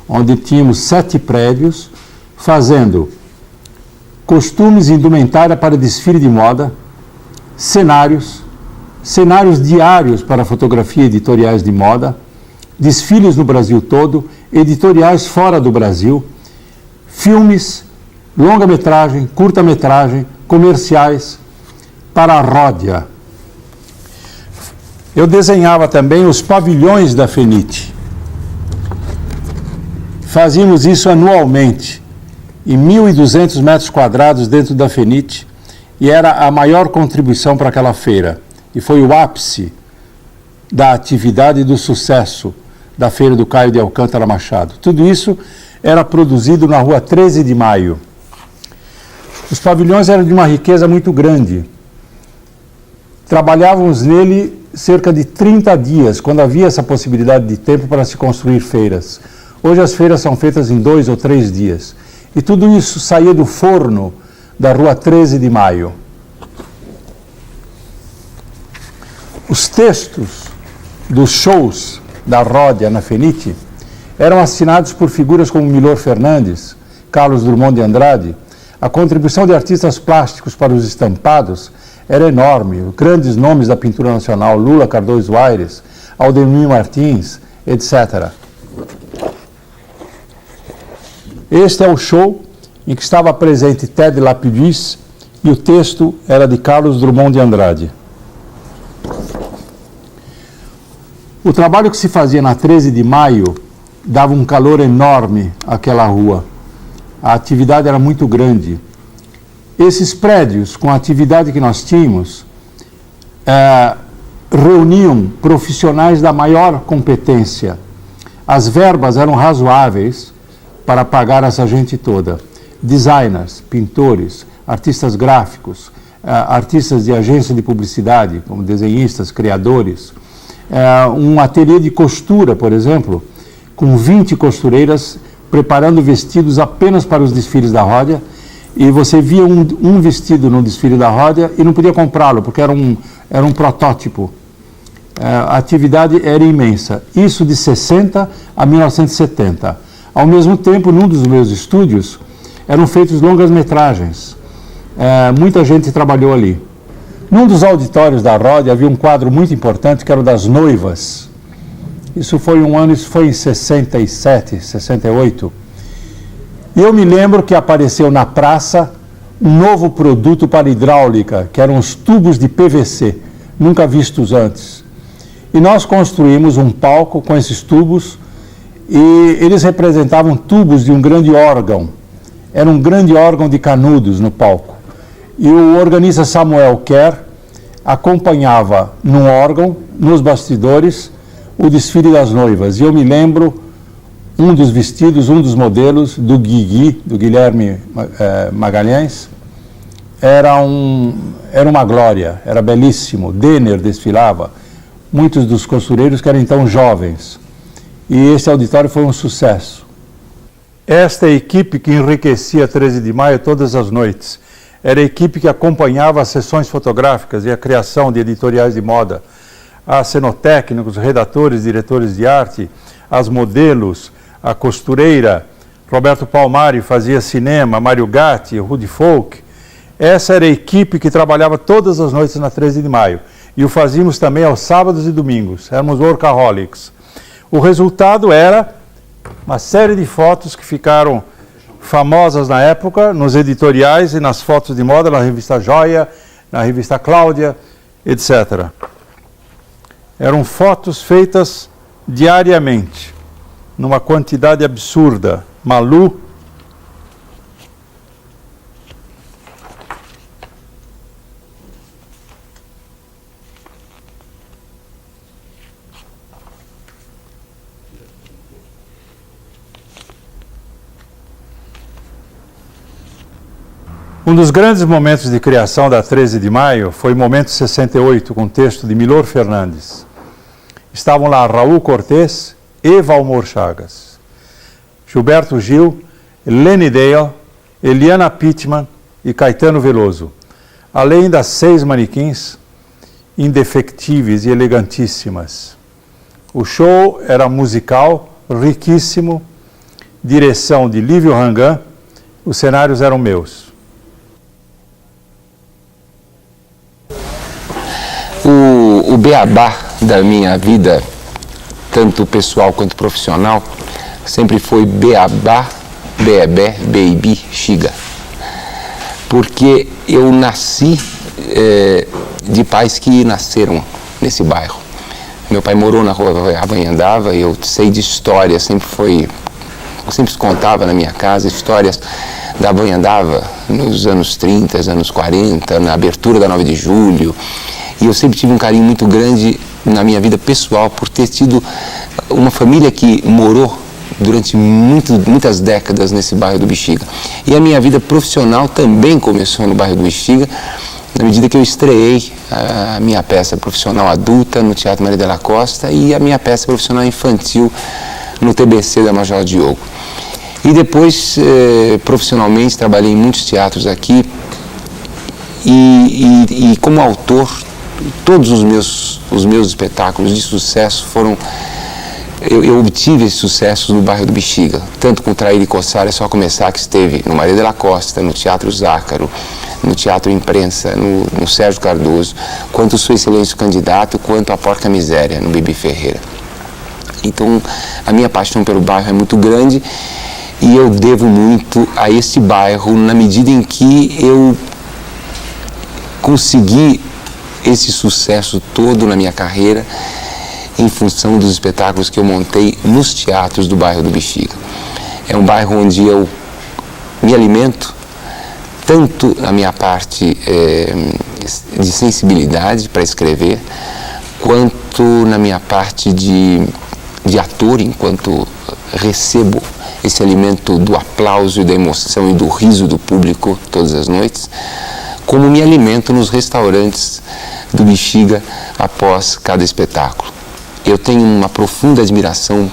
onde tínhamos 7 prédios, fazendo costumes e indumentária para desfile de moda, cenários diários para fotografia e editoriais de moda, desfiles no Brasil todo, editoriais fora do Brasil, filmes, longa-metragem, curta-metragem, comerciais para a Ródia. Eu desenhava também os pavilhões da FENIT. Fazíamos isso anualmente, em 1.200 metros quadrados dentro da FENIT, e era a maior contribuição para aquela feira. E foi o ápice da atividade e do sucesso da Feira do Caio de Alcântara Machado. Tudo isso era produzido na rua 13 de Maio. Os pavilhões eram de uma riqueza muito grande. Trabalhávamos nele cerca de 30 dias, quando havia essa possibilidade de tempo para se construir feiras. Hoje as feiras são feitas em 2 ou 3 dias. E tudo isso saía do forno da rua 13 de Maio. Os textos dos shows da Ródia na FENIT eram assinados por figuras como Milor Fernandes, Carlos Drummond de Andrade. A contribuição de artistas plásticos para os estampados era enorme. Grandes nomes da pintura nacional, Lula Cardoso Aires, Aldemir Martins, etc. Este é o show em que estava presente Ted Lapidus e o texto era de Carlos Drummond de Andrade. O trabalho que se fazia na 13 de Maio dava um calor enorme àquela rua. A atividade era muito grande. Esses prédios, com a atividade que nós tínhamos, reuniam profissionais da maior competência. As verbas eram razoáveis para pagar essa gente toda. Designers, pintores, artistas gráficos, artistas de agência de publicidade, como desenhistas, criadores. Um ateliê de costura, por exemplo, com 20 costureiras preparando vestidos apenas para os desfiles da Ródia, e você via um vestido no desfile da Ródia e não podia comprá-lo, porque era um protótipo. A atividade era imensa. Isso de 60 a 1970. Ao mesmo tempo, num dos meus estúdios, eram feitos longas metragens. Muita gente trabalhou ali. Num dos auditórios da Ródia havia um quadro muito importante que era o das noivas. Isso foi em 67, 68. E eu me lembro que apareceu na praça um novo produto para hidráulica, que eram os tubos de PVC, nunca vistos antes. E nós construímos um palco com esses tubos e eles representavam tubos de um grande órgão. Era um grande órgão de canudos no palco. E o organista Samuel Kerr acompanhava num órgão, nos bastidores, o desfile das noivas. E eu me lembro um dos vestidos, um dos modelos do Guigui, do Guilherme Magalhães, era uma glória, era belíssimo. Denner desfilava, muitos dos costureiros que eram então jovens. E esse auditório foi um sucesso. Esta é a equipe que enriquecia 13 de Maio todas as noites. Era a equipe que acompanhava as sessões fotográficas e a criação de editoriais de moda. As cenotécnicos, redatores, diretores de arte, as modelos, a costureira, Roberto Palmari fazia cinema, Mário Gatti, Rudy Folk. Essa era a equipe que trabalhava todas as noites na 13 de Maio. E o fazíamos também aos sábados e domingos. Éramos workaholics. O resultado era uma série de fotos que ficaram famosas na época, nos editoriais e nas fotos de moda, na revista Joia, na revista Cláudia, etc. Eram fotos feitas diariamente, numa quantidade absurda. Malu, um dos grandes momentos de criação da 13 de Maio foi o momento 68, com texto de Milor Fernandes. Estavam lá Raul Cortez e Valmor Chagas, Gilberto Gil, Lenny Dale, Eliana Pittman e Caetano Veloso, além das 6 manequins indefectíveis e elegantíssimas. O show era musical, riquíssimo, direção de Lívio Rangan, os cenários eram meus. O beabá da minha vida, tanto pessoal quanto profissional, sempre foi beabá, beabé, baby, xiga. Porque eu nasci de pais que nasceram nesse bairro. Meu pai morou na rua Avanhandava e eu sei de histórias, sempre se contava na minha casa histórias da Avanhandava nos anos 30, anos 40, na abertura da 9 de julho. E eu sempre tive um carinho muito grande na minha vida pessoal por ter tido uma família que morou durante muitas décadas nesse bairro do Bexiga. E a minha vida profissional também começou no bairro do Bexiga, na medida que eu estreei a minha peça profissional adulta no Teatro Maria de la Costa e a minha peça profissional infantil no TBC da Major Diogo. E depois, profissionalmente, trabalhei em muitos teatros aqui e como autor, todos os meus espetáculos de sucesso foram... Eu obtive esse sucesso no bairro do Bexiga, tanto com Traíra e Coçar, é só começar, que esteve no Maria de la Costa, no Teatro Zácaro, no Teatro Imprensa, no Sérgio Cardoso, quanto Sua Excelência o Candidato, quanto a Porca Miséria, no Bibi Ferreira. Então, a minha paixão pelo bairro é muito grande e eu devo muito a esse bairro na medida em que eu consegui esse sucesso todo na minha carreira em função dos espetáculos que eu montei nos teatros do bairro do Bexiga. É um bairro onde eu me alimento, tanto na minha parte de sensibilidade para escrever, quanto na minha parte de ator, enquanto recebo esse alimento do aplauso e da emoção e do riso do público todas as noites, como me alimento nos restaurantes do Bexiga após cada espetáculo. Eu tenho uma profunda admiração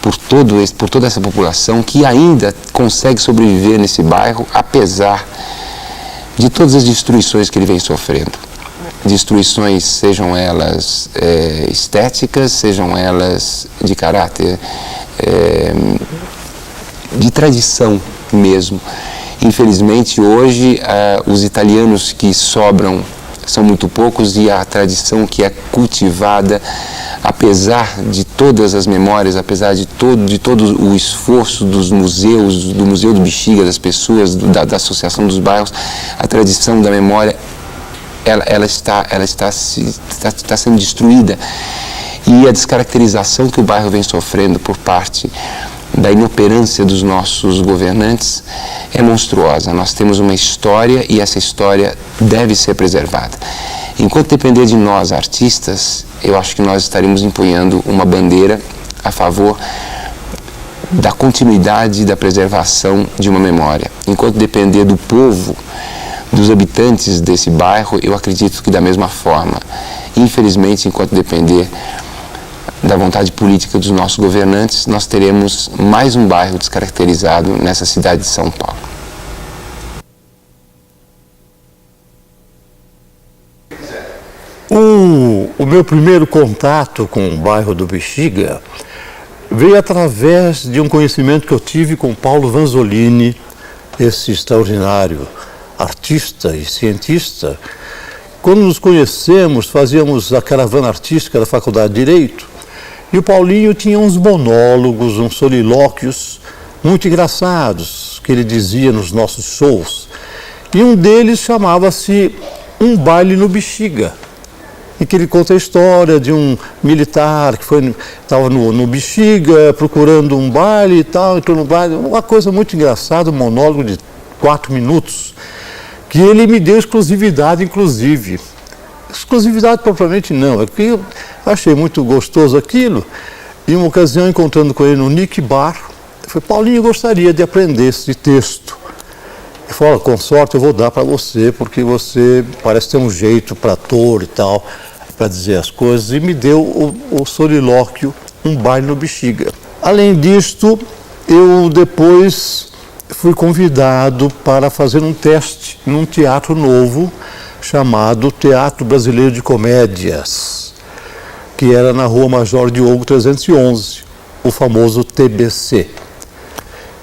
por toda essa população que ainda consegue sobreviver nesse bairro, apesar de todas as destruições que ele vem sofrendo. Destruições, sejam elas estéticas, sejam elas de caráter de tradição mesmo. Infelizmente, hoje, os italianos que sobram são muito poucos e a tradição que é cultivada, apesar de todas as memórias, apesar de todo o esforço dos museus, do Museu do Bexiga, das pessoas, da Associação dos Bairros, a tradição da memória, ela está sendo destruída. E a descaracterização que o bairro vem sofrendo por parte da inoperância dos nossos governantes é monstruosa. Nós temos uma história e essa história deve ser preservada. Enquanto depender de nós, artistas, eu acho que nós estaremos empunhando uma bandeira a favor da continuidade e da preservação de uma memória. Enquanto depender do povo, dos habitantes desse bairro, eu acredito que da mesma forma. Infelizmente, enquanto depender da vontade política dos nossos governantes, nós teremos mais um bairro descaracterizado nessa cidade de São Paulo. O meu primeiro contato com o bairro do Bexiga veio através de um conhecimento que eu tive com Paulo Vanzolini, esse extraordinário artista e cientista. Quando nos conhecemos, fazíamos a caravana artística da Faculdade de Direito, e o Paulinho tinha uns monólogos, uns solilóquios muito engraçados que ele dizia nos nossos shows. E um deles chamava-se Um Baile no Bexiga, em que ele conta a história de um militar que estava no Bexiga procurando um baile e tal, entrou no baile, uma coisa muito engraçada, um monólogo de 4 minutos, que ele me deu exclusividade, inclusive. Exclusividade propriamente não, é porque eu achei muito gostoso aquilo. Em uma ocasião, encontrando com ele no Nick Bar, eu falei: Paulinho, eu gostaria de aprender esse texto. Ele falou: com sorte eu vou dar para você, porque você parece ter um jeito para ator e tal, para dizer as coisas, e me deu o solilóquio Um Baile no Bexiga. Além disto, eu depois fui convidado para fazer um teste num teatro novo, chamado Teatro Brasileiro de Comédias, que era na Rua Major Diogo 311, o famoso TBC.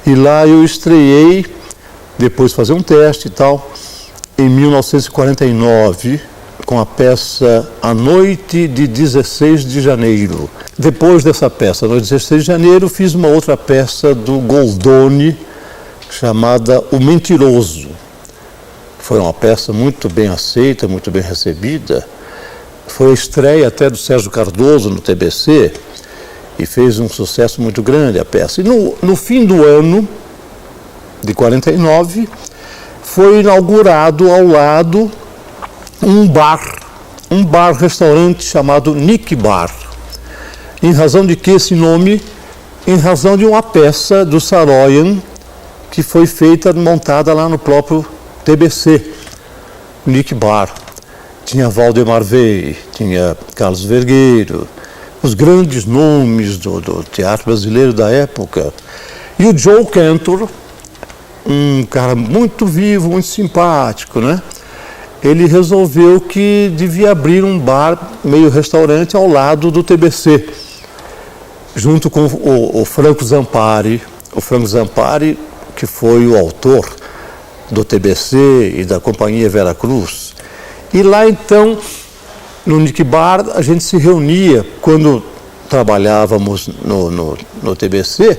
E lá eu estreiei, depois de fazer um teste e tal, em 1949, com a peça A Noite de 16 de Janeiro. Depois dessa peça, A Noite de 16 de Janeiro, fiz uma outra peça do Goldoni, chamada O Mentiroso. Foi uma peça muito bem aceita, muito bem recebida, foi a estreia até do Sérgio Cardoso no TBC e fez um sucesso muito grande a peça. E no fim do ano de 49, foi inaugurado ao lado um bar-restaurante chamado Nick Bar. Em razão de que esse nome? Em razão de uma peça do Saroyan que foi montada lá no próprio TBC, Nick Bar. Tinha Valdemar Wey, tinha Carlos Vergueiro, os grandes nomes do teatro brasileiro da época. E o Joe Cantor, um cara muito vivo, muito simpático, né? Ele resolveu que devia abrir um bar, meio restaurante, ao lado do TBC, junto com o Franco Zampari. O Franco Zampari, que foi o autor do TBC e da Companhia Veracruz. E lá, então, no Nick Bar, a gente se reunia. Quando trabalhávamos no TBC,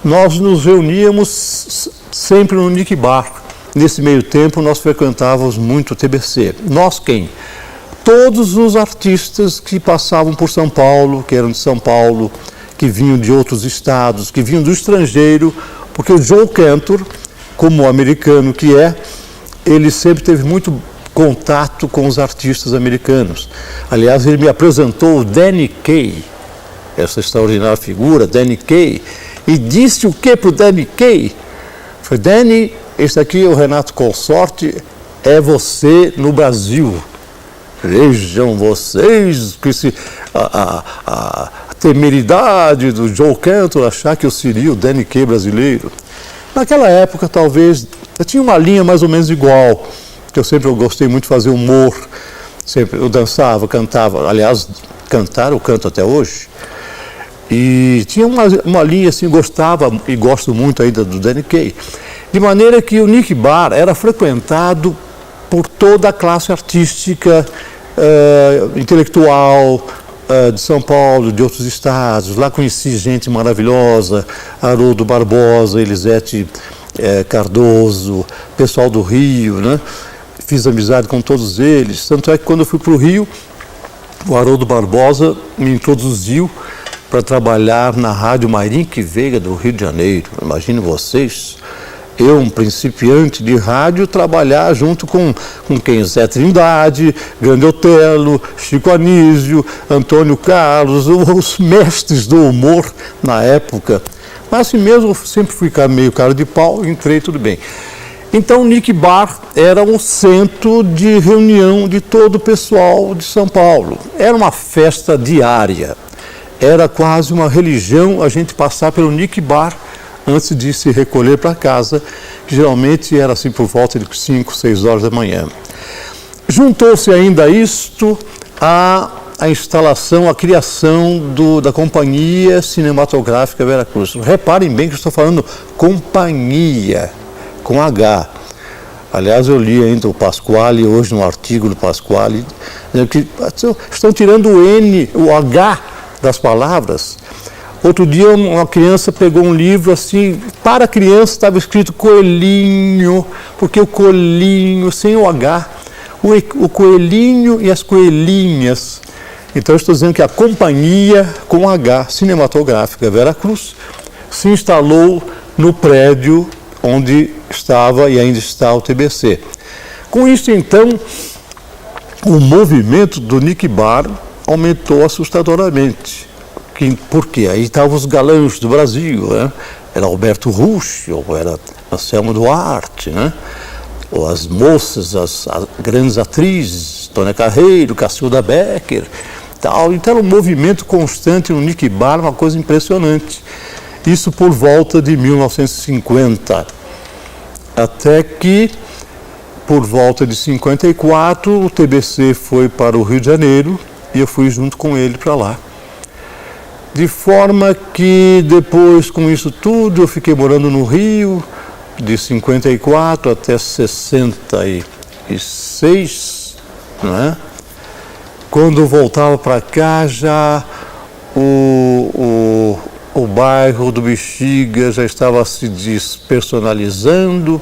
nós nos reuníamos sempre no Nick Bar. Nesse meio tempo, nós frequentávamos muito o TBC. Nós quem? Todos os artistas que passavam por São Paulo, que eram de São Paulo, que vinham de outros estados, que vinham do estrangeiro, porque o Joe Cantor, como americano que é, ele sempre teve muito contato com os artistas americanos. Aliás, ele me apresentou o Danny Kaye, essa extraordinária figura, Danny Kaye, e disse o que para o Danny Kaye? Foi: Danny, esse aqui é o Renato Consorte, é você no Brasil. Vejam vocês que a temeridade do Joe Cantor achar que eu seria o Danny Kaye brasileiro. Naquela época, talvez, eu tinha uma linha mais ou menos igual, que eu gostei muito de fazer humor, eu dançava, cantava, aliás, cantar eu canto até hoje, e tinha uma linha assim, gostava e gosto muito ainda do Danny Kaye, de maneira que o Nick Bar era frequentado por toda a classe artística, intelectual, de São Paulo, de outros estados. Lá conheci gente maravilhosa, Haroldo Barbosa, Elisete Cardoso, pessoal do Rio, né? Fiz amizade com todos eles. Tanto é que quando eu fui para o Rio, o Haroldo Barbosa me introduziu para trabalhar na Rádio Marinque Veiga do Rio de Janeiro. Imaginem vocês, eu, um principiante de rádio, trabalhar junto com quem? Zé Trindade, Grande Otelo, Chico Anísio, Antônio Carlos, os mestres do humor na época. Mas assim mesmo, eu sempre fui meio cara de pau, entrei, tudo bem. Então, o Nick Bar era um centro de reunião de todo o pessoal de São Paulo. Era uma festa diária, era quase uma religião a gente passar pelo Nick Bar antes de se recolher para casa, que geralmente era assim por volta de 5, 6 horas da manhã. Juntou-se ainda a isto a instalação, a criação da Companhia Cinematográfica Veracruz. Reparem bem que eu estou falando companhia, com H. Aliás, eu li ainda o Pasquale, hoje um artigo do Pasquale, que estão tirando o N, o H das palavras. Outro dia uma criança pegou um livro assim, para a criança estava escrito coelhinho, porque o coelhinho, sem o H, o coelhinho e as coelhinhas. Então eu estou dizendo que a Companhia, com H, Cinematográfica Veracruz, se instalou no prédio onde estava e ainda está o TBC. Com isso, então, o movimento do Nick Bar aumentou assustadoramente. Por quê? Aí estavam os galãs do Brasil, né? Era Alberto Ruschel, era Anselmo Duarte, né? Ou as moças, as grandes atrizes, Tônia Carreiro, Cacilda Becker, tal. Então era um movimento constante no Nick Bar, uma coisa impressionante. Isso por volta de 1950, até que, por volta de 54, o TBC foi para o Rio de Janeiro e eu fui junto com ele para lá. De forma que depois, com isso tudo, eu fiquei morando no Rio, de 54 até 66, né? Quando eu voltava para cá, já o bairro do Bexiga já estava se despersonalizando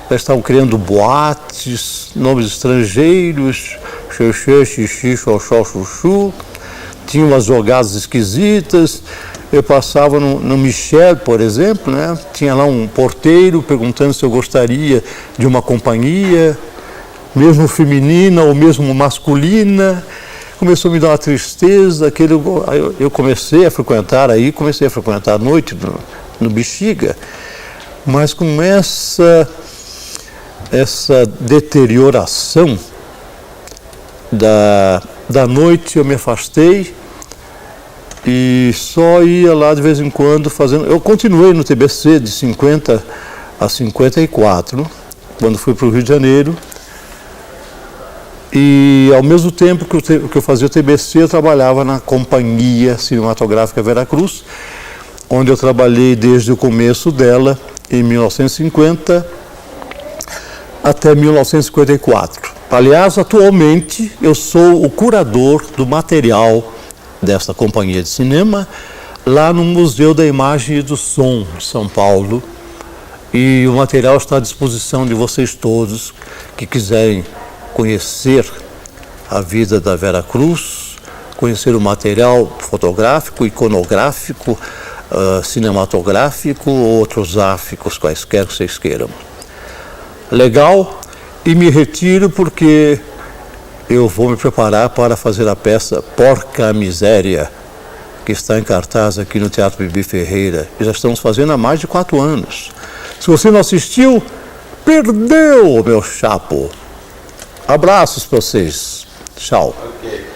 já estavam criando boates, nomes estrangeiros, xexê, xixi, xoxó, chuchu, tinha umas jogadas esquisitas. Eu passava no Michel, por exemplo, né? Tinha lá um porteiro perguntando se eu gostaria de uma companhia, mesmo feminina ou mesmo masculina. Começou a me dar uma tristeza, eu comecei a frequentar à noite no Bexiga, mas com essa deterioração da noite eu me afastei e só ia lá de vez em quando fazendo. Eu continuei no TBC de 50 a 54, quando fui para o Rio de Janeiro. E ao mesmo tempo que eu fazia o TBC, eu trabalhava na Companhia Cinematográfica Veracruz, onde eu trabalhei desde o começo dela, em 1950 até 1954. Aliás, atualmente eu sou o curador do material desta companhia de cinema lá no Museu da Imagem e do Som de São Paulo. E o material está à disposição de vocês todos que quiserem conhecer a vida da Veracruz, conhecer o material fotográfico, iconográfico, cinematográfico ou outros áficos, quaisquer que vocês queiram. Legal, e me retiro porque eu vou me preparar para fazer a peça Porca Miséria, que está em cartaz aqui no Teatro Bibi Ferreira. E já estamos fazendo há mais de 4 anos. Se você não assistiu, perdeu, meu chapo. Abraços para vocês. Tchau. Okay.